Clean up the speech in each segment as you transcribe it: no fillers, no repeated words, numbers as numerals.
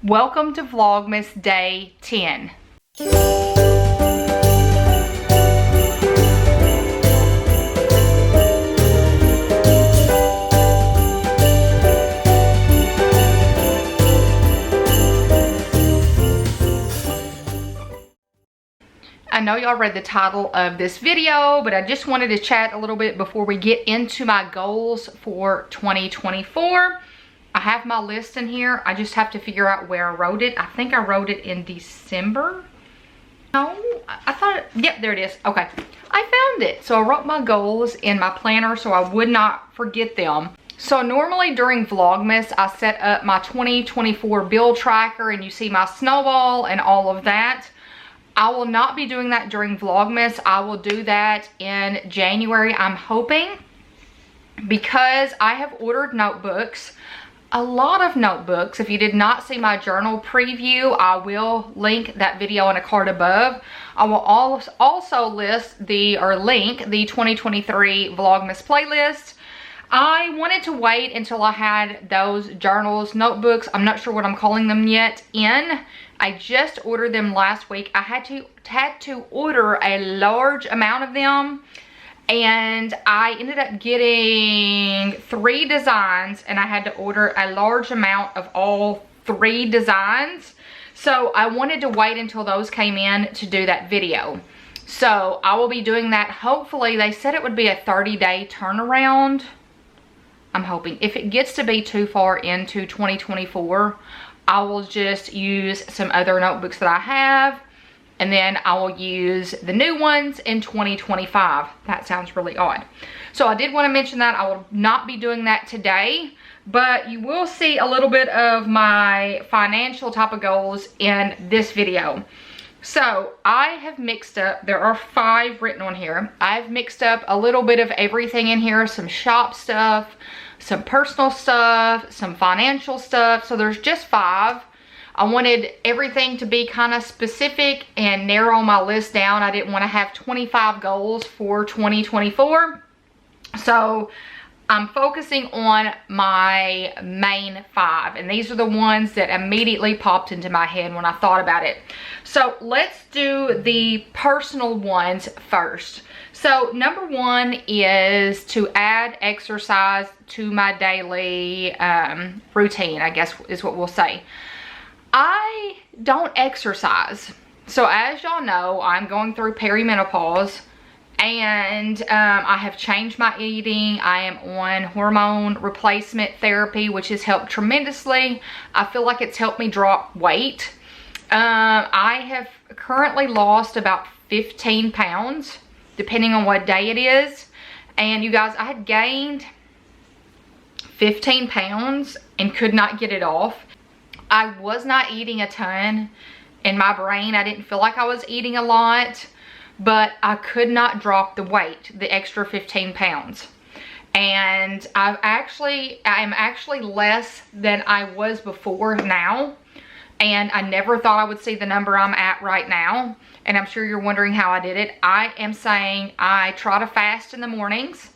Welcome to Vlogmas Day 10. I know y'all read the title of this video, but I just wanted to chat a little bit before we get into my goals for 2024. I have my list in here. I just have to figure out where I wrote it. I think I wrote it in December. No, I thought, yep, there it is. Okay, I found it. So I wrote my goals in my planner so I would not forget them. So normally during Vlogmas, I set up my 2024 bill tracker and you see my snowball and all of that. I will not be doing that during Vlogmas. I will do that in January, I'm hoping, because I have ordered notebooks. A lot of notebooks. If you did not see my journal preview, I will link that video in a card above. I will also link the 2023 Vlogmas playlist. I wanted to wait until I had those journals, notebooks, I'm not sure what I'm calling them yet, in. I just ordered them last week. I had to order a large amount of them. And I ended up getting 3 designs and I had to order a large amount of all 3 designs. So I wanted to wait until those came in to do that video. So I will be doing that. Hopefully, they said it would be a 30-day turnaround. I'm hoping. If it gets to be too far into 2024, I will just use some other notebooks that I have. And then I will use the new ones in 2025. That sounds really odd. So I did want to mention that. I will not be doing that today. But you will see a little bit of my financial type of goals in this video. So I have mixed up, there are 5 written on here. I've mixed up a little bit of everything in here. Some shop stuff, some personal stuff, some financial stuff. So there's just 5. I wanted everything to be kind of specific and narrow my list down. I didn't want to have 25 goals for 2024. So I'm focusing on my main 5. And these are the ones that immediately popped into my head when I thought about it. So let's do the personal ones first. So number 1 is to add exercise to my daily routine, I guess is what we'll say. I don't exercise. So as y'all know, I'm going through perimenopause and I have changed my eating. I am on hormone replacement therapy, which has helped tremendously. I feel like it's helped me drop weight. I have currently lost about 15 pounds, depending on what day it is. And you guys, I had gained 15 pounds and could not get it off. I was not eating a ton. In my brain, I didn't feel like I was eating a lot, but I could not drop the weight, the extra 15 pounds. And I'm actually less than I was before now. And I never thought I would see the number I'm at right now. And I'm sure you're wondering how I did it. I am saying I try to fast in the mornings.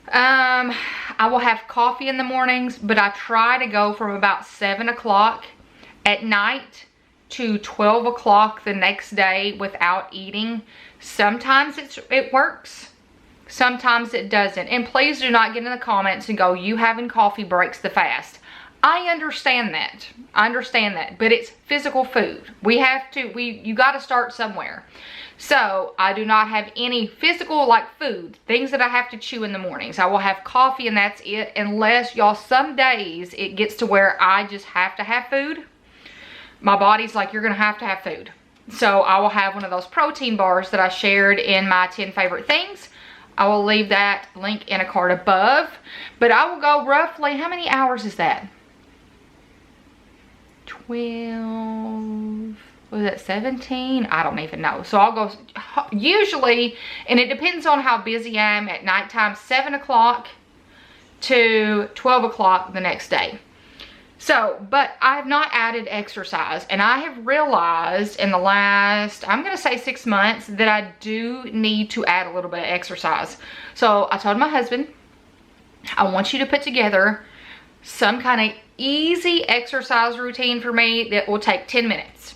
I will have coffee in the mornings, but I try to go from about 7 o'clock at night to 12 o'clock the next day without eating. Sometimes it works. Sometimes it doesn't. And please do not get in the comments and go, you having coffee breaks the fast. I understand that. I understand that. But it's physical food. You got to start somewhere. So I do not have any physical like food, things that I have to chew in the mornings. I will have coffee and that's it, unless y'all, some days it gets to where I just have to have food. My body's like, you're gonna have to have food. So I will have one of those protein bars that I shared in my 10 favorite things. I will leave that link in a card above. But I will go roughly, how many hours is that? 12, was it 17? I don't even know. So I'll go, usually, and it depends on how busy I am at nighttime, 7 o'clock to 12 o'clock the next day. So, but I have not added exercise, and I have realized in the last, I'm gonna say 6 months, that I do need to add a little bit of exercise. So I told my husband, I want you to put together some kind of easy exercise routine for me that will take 10 minutes.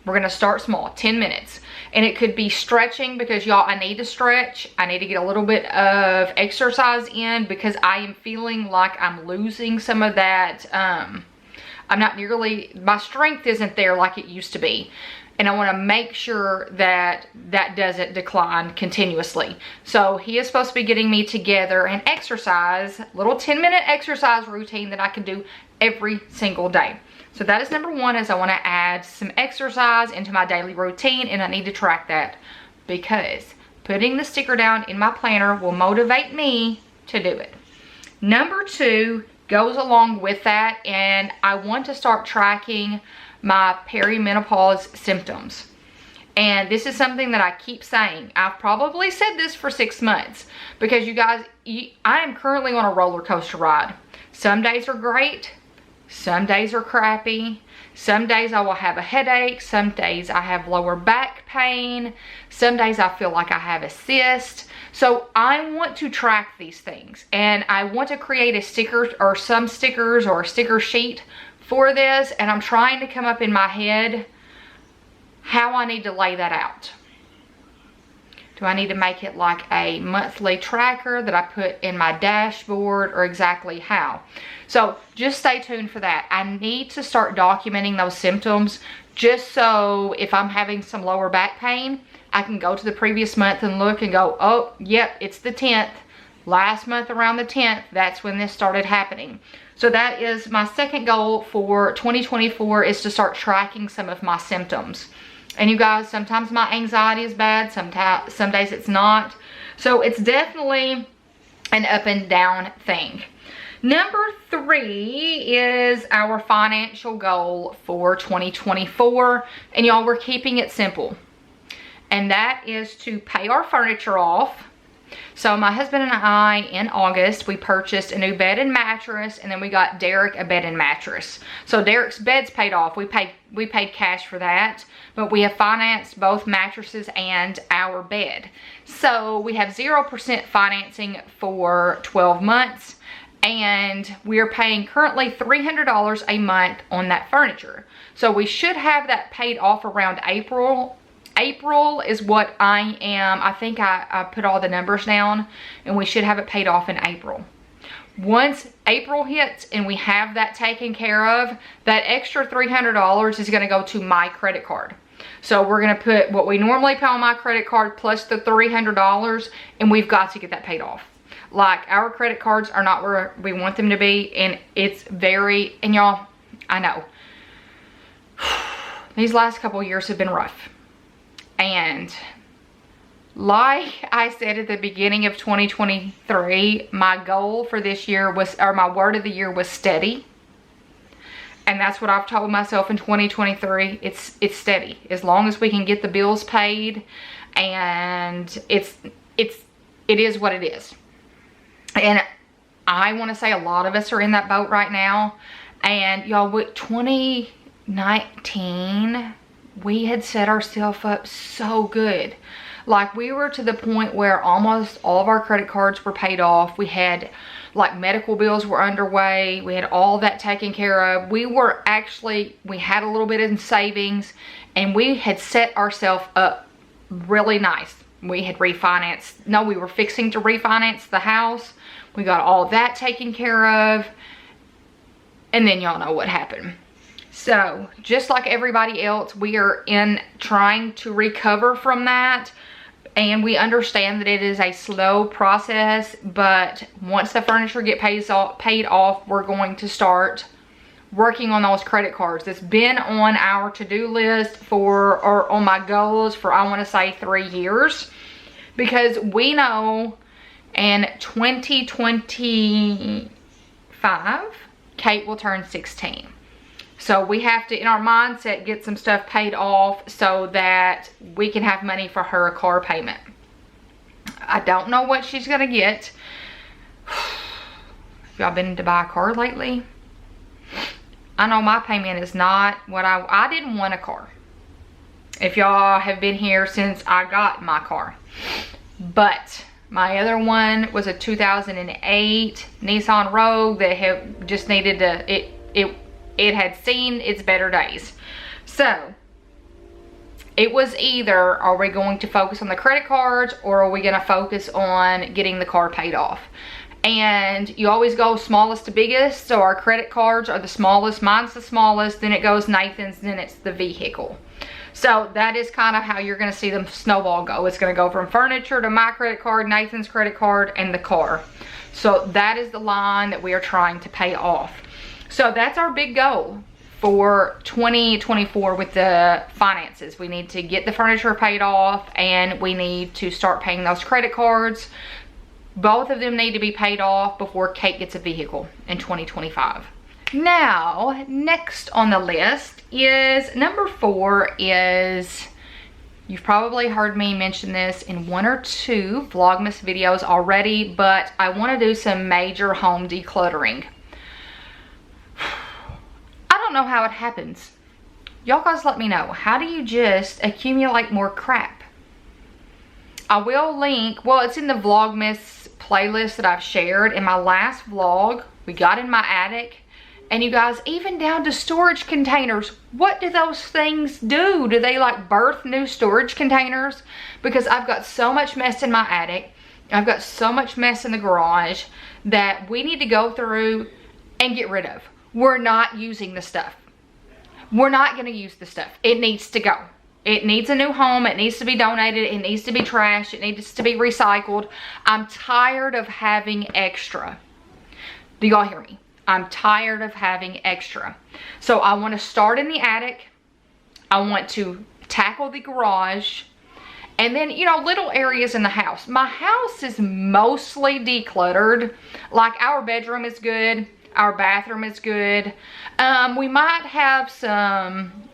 We're gonna start small, 10 minutes. And it could be stretching because y'all, I need to stretch. I need to get a little bit of exercise in because I am feeling like I'm losing some of that. I'm not nearly, my strength isn't there like it used to be. And I want to make sure that that doesn't decline continuously. So he is supposed to be getting me together an exercise, little 10-minute exercise routine that I can do every single day. So that is number one, is I want to add some exercise into my daily routine, and I need to track that because putting the sticker down in my planner will motivate me to do it. Number two goes along with that, and I want to start tracking my perimenopause symptoms. And this is something that I keep saying. I've probably said this for 6 months because you guys, I am currently on a roller coaster ride. Some days are great. Some days are crappy. Some days I will have a headache. Some days I have lower back pain. Some days I feel like I have a cyst. So I want to track these things, and I want to create a sticker or some stickers or a sticker sheet for this, and I'm trying to come up in my head how I need to lay that out. Do I need to make it like a monthly tracker that I put in my dashboard, or exactly how? So just stay tuned for that. I need to start documenting those symptoms just so if I'm having some lower back pain, I can go to the previous month and look and go, oh, yep, it's the 10th. Last month around the 10th, that's when this started happening. So that is my second goal for 2024, is to start tracking some of my symptoms. And you guys, sometimes my anxiety is bad, some days it's not. So it's definitely an up and down thing. Number three is our financial goal for 2024. And y'all, we're keeping it simple. And that is to pay our furniture off. So my husband and I, in August, we purchased a new bed and mattress, and then we got Derek a bed and mattress. So Derek's bed's paid off. We paid cash for that, but we have financed both mattresses and our bed. So we have 0% financing for 12 months, and we are paying currently $300 a month on that furniture. So we should have that paid off around April. April is what I think I put all the numbers down, and we should have it paid off in April. Once April hits and we have that taken care of, that extra $300 is going to go to my credit card. So we're going to put what we normally pay on my credit card plus the $300, and we've got to get that paid off. Like, our credit cards are not where we want them to be, and it's very, and y'all, I know, these last couple of years have been rough. And like I said at the beginning of 2023, my goal for this year was, or my word of the year was steady. And that's what I've told myself in 2023. It's steady. As long as we can get the bills paid, and it is what it is. And I want to say a lot of us are in that boat right now. And y'all, with 2019, we had set ourselves up so good. Like, we were to the point where almost all of our credit cards were paid off. We had, like, medical bills were underway. We had all that taken care of. We had a little bit in savings, and we had set ourselves up really nice. We had refinanced. No, we were fixing to refinance the house. We got all that taken care of. And then y'all know what happened. So, just like everybody else, we are trying to recover from that, and we understand that it is a slow process, but once the furniture gets paid off, we're going to start working on those credit cards. It's been on our to-do list or on my goals for, I want to say, 3 years, because we know in 2025, Kate will turn 16. So we have to, in our mindset, get some stuff paid off so that we can have money for her car payment. I don't know what she's going to get. Y'all been to buy a car lately? I know my payment is not what I didn't want a car. If y'all have been here since I got my car. But my other one was a 2008 Nissan Rogue that just needed to, it had seen its better days. So it was either, are we going to focus on the credit cards, or are we going to focus on getting the car paid off? And you always go smallest to biggest. So our credit cards are the smallest. Mine's the smallest. Then it goes Nathan's. Then it's the vehicle. So that is kind of how you're going to see the snowball go. It's going to go from furniture to my credit card, Nathan's credit card, and the car. So that is the line that we are trying to pay off. So that's our big goal for 2024 with the finances. We need to get the furniture paid off, and we need to start paying those credit cards. Both of them need to be paid off before Kate gets a vehicle in 2025. Now, next on the list is number 4 is, you've probably heard me mention this in 1 or 2 Vlogmas videos already, but I want to do some major home decluttering. I don't know how it happens. Y'all guys let me know. How do you just accumulate more crap? I will link, well, it's in the Vlogmas playlist that I've shared. In my last vlog, we got in my attic, and you guys, even down to storage containers, what do those things do? Do they like birth new storage containers? Because I've got so much mess in my attic, I've got so much mess in the garage that we need to go through and get rid of. We're not using the stuff. We're not going to use the stuff. It needs to go. It needs a new home. It needs to be donated. It needs to be trashed. It needs to be recycled. I'm tired of having extra. Do y'all hear me? I'm tired of having extra. So I want to start in the attic. I want to tackle the garage. And then, you know, little areas in the house. My house is mostly decluttered. Like, our bedroom is good. Our bathroom is good. We might have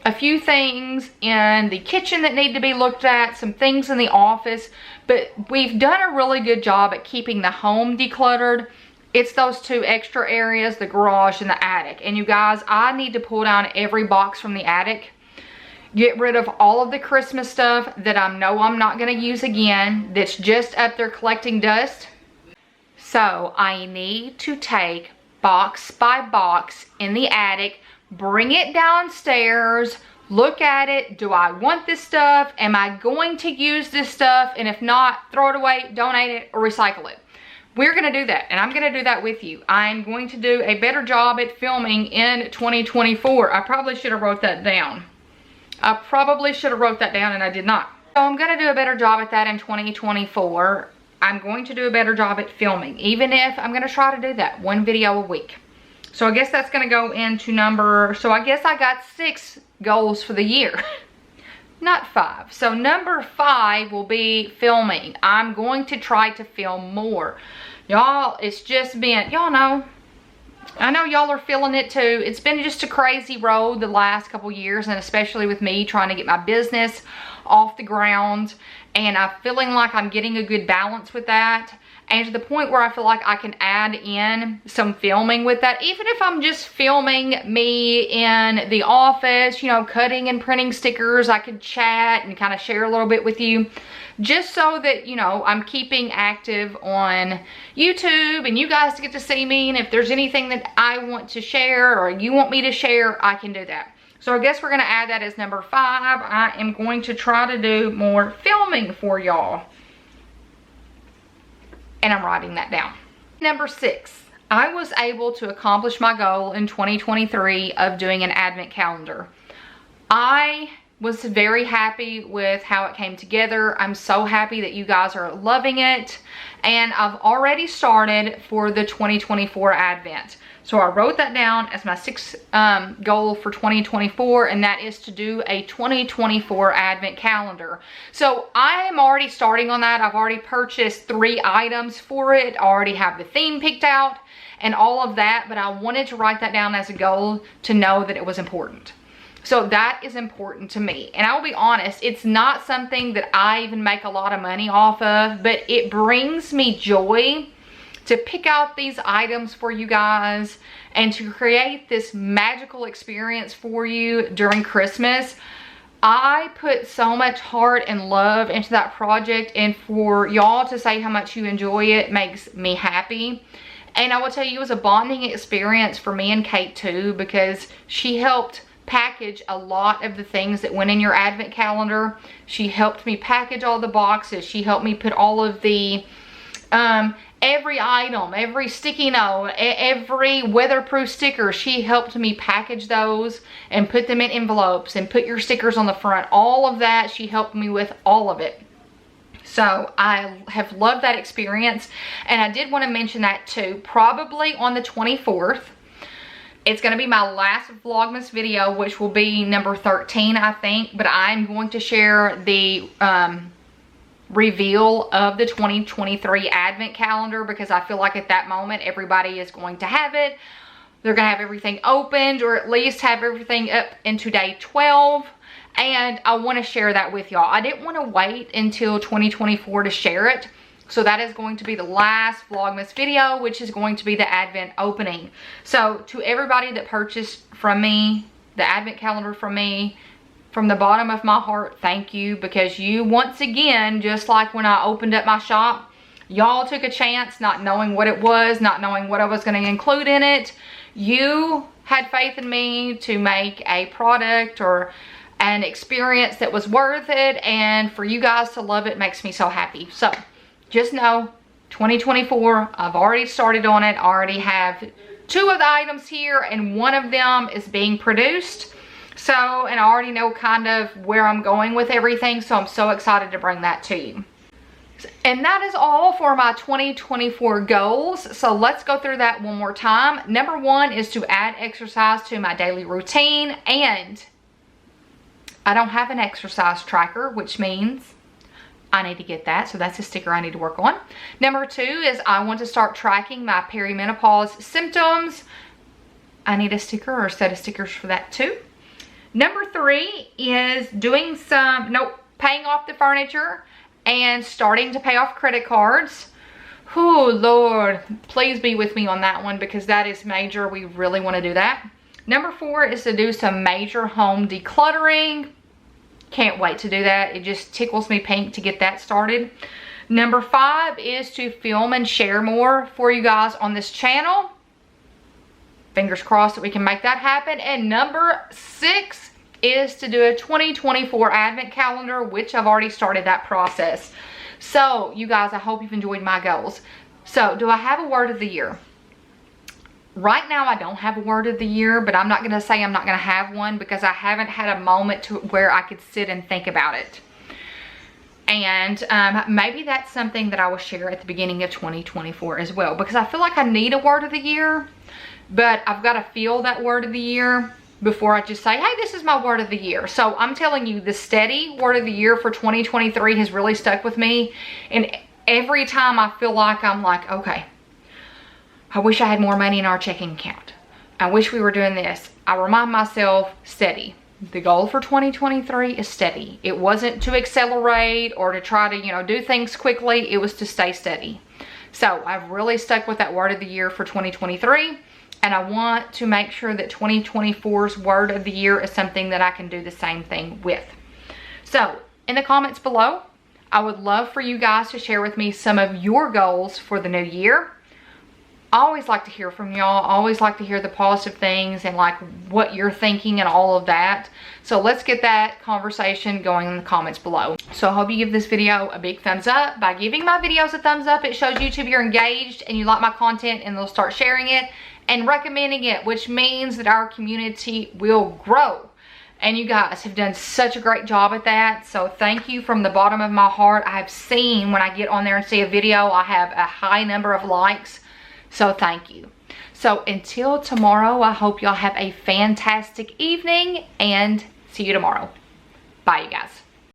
a few things in the kitchen that need to be looked at, some things in the office, but we've done a really good job at keeping the home decluttered. It's those 2 extra areas, the garage and the attic. And you guys, I need to pull down every box from the attic, get rid of all of the Christmas stuff that I know I'm not going to use again, that's just up there collecting dust. So I need to take box by box in the attic, bring it downstairs, look at it. Do I want this stuff? Am I going to use this stuff? And if not, throw it away, donate it, or recycle it. We're going to do that, and I'm going to do that with you. I'm going to do a better job at filming in 2024. I probably should have wrote that down. I probably should have wrote that down, and I did not. So I'm going to do a better job at that in 2024. I'm going to do a better job at filming, even if I'm going to try to do that 1 video a week. So I guess that's going to go into so I guess I got 6 goals for the year. Not 5. So number 5 will be filming. I'm going to try to film more. Y'all, it's just been, y'all know, I know y'all are feeling it too. It's been just a crazy road the last couple years, and especially with me trying to get my business off the ground. And I'm feeling like I'm getting a good balance with that. And to the point where I feel like I can add in some filming with that. Even if I'm just filming me in the office, you know, cutting and printing stickers, I could chat and kind of share a little bit with you. Just so that, you know, I'm keeping active on YouTube and you guys get to see me. And if there's anything that I want to share or you want me to share, I can do that. So I guess we're going to add that as number 5. I am going to try to do more filming for y'all. And I'm writing that down. Number 6, I was able to accomplish my goal in 2023 of doing an advent calendar. I was very happy with how it came together. I'm so happy that you guys are loving it. And I've already started for the 2024 advent. So I wrote that down as my 6th goal for 2024, and that is to do a 2024 advent calendar. So I am already starting on that. I've already purchased 3 items for it. I already have the theme picked out and all of that, but I wanted to write that down as a goal to know that it was important. So that is important to me. And I will be honest, it's not something that I even make a lot of money off of, but it brings me joy to pick out these items for you guys and to create this magical experience for you during Christmas. I put so much heart and love into that project, and for y'all to say how much you enjoy it makes me happy. And I will tell you, it was a bonding experience for me and Kate too, because she helped package a lot of the things that went in your advent calendar. She helped me package all the boxes. She helped me put all of the every item, every sticky note, every weatherproof sticker. She helped me package those and put them in envelopes and put your stickers on the front. All of that, she helped me with all of it. So I have loved that experience, and I did want to mention that too. Probably on the 24th, it's going to be my last Vlogmas video, which will be number 13, I think. But I'm going to share the reveal of the 2023 advent calendar, because I feel like at that moment everybody is going to have it. They're going to have everything opened, or at least have everything up into day 12. And I want to share that with y'all. I didn't want to wait until 2024 to share it. So that is going to be the last Vlogmas video, which is going to be the advent opening. So to everybody that purchased from me, the advent calendar from me, from the bottom of my heart, thank you. Because you, once again, just like when I opened up my shop, y'all took a chance not knowing what it was, not knowing what I was going to include in it. You had faith in me to make a product or an experience that was worth it, and for you guys to love it makes me so happy. So just know 2024, I've already started on it. I already have 2 of the items here, and 1 of them is being produced. So, and I already know kind of where I'm going with everything, so I'm so excited to bring that to you. And that is all for my 2024 goals. So let's go through that one more time. Number 1 is to add exercise to my daily routine, and I don't have an exercise tracker, which means I need to get that. So that's a sticker I need to work on. Number 2 is I want to start tracking my perimenopause symptoms. I need a sticker or a set of stickers for that too. Number 3 is doing paying off the furniture and starting to pay off credit cards. Oh Lord, please be with me on that one, because that is major. We really want to do that. Number 4 is to do some major home decluttering. Can't wait to do that. It just tickles me pink to get that started. Number 5 is to film and share more for you guys on this channel. Fingers crossed that we can make that happen. And number 6 is to do a 2024 advent calendar, which I've already started that process. So you guys, I hope you've enjoyed my goals. So do I have a word of the year? Right now, I don't have a word of the year, but I'm not going to say I'm not going to have one, because I haven't had a moment to where I could sit and think about it. And maybe that's something that I will share at the beginning of 2024 as well, because I feel like I need a word of the year, but I've got to feel that word of the year before I just say, hey, this is my word of the year. So I'm telling you, the steady word of the year for 2023 has really stuck with me. And every time I feel like I'm like, okay, I wish I had more money in our checking account. I wish we were doing this. I remind myself, steady. The goal for 2023 is steady. It wasn't to accelerate or to try to, do things quickly. It was to stay steady. So I've really stuck with that word of the year for 2023. And I want to make sure that 2024's word of the year is something that I can do the same thing with. So in the comments below, I would love for you guys to share with me some of your goals for the new year. I always like to hear from y'all. I always like to hear the positive things and like what you're thinking and all of that. So let's get that conversation going in the comments below. So I hope you give this video a big thumbs up. By giving my videos a thumbs up, it shows YouTube you're engaged and you like my content, and they'll start sharing it and recommending it, which means that our community will grow. And you guys have done such a great job at that. So thank you from the bottom of my heart. I have seen when I get on there and see a video, I have a high number of likes. So thank you. So until tomorrow, I hope y'all have a fantastic evening, and see you tomorrow. Bye, you guys.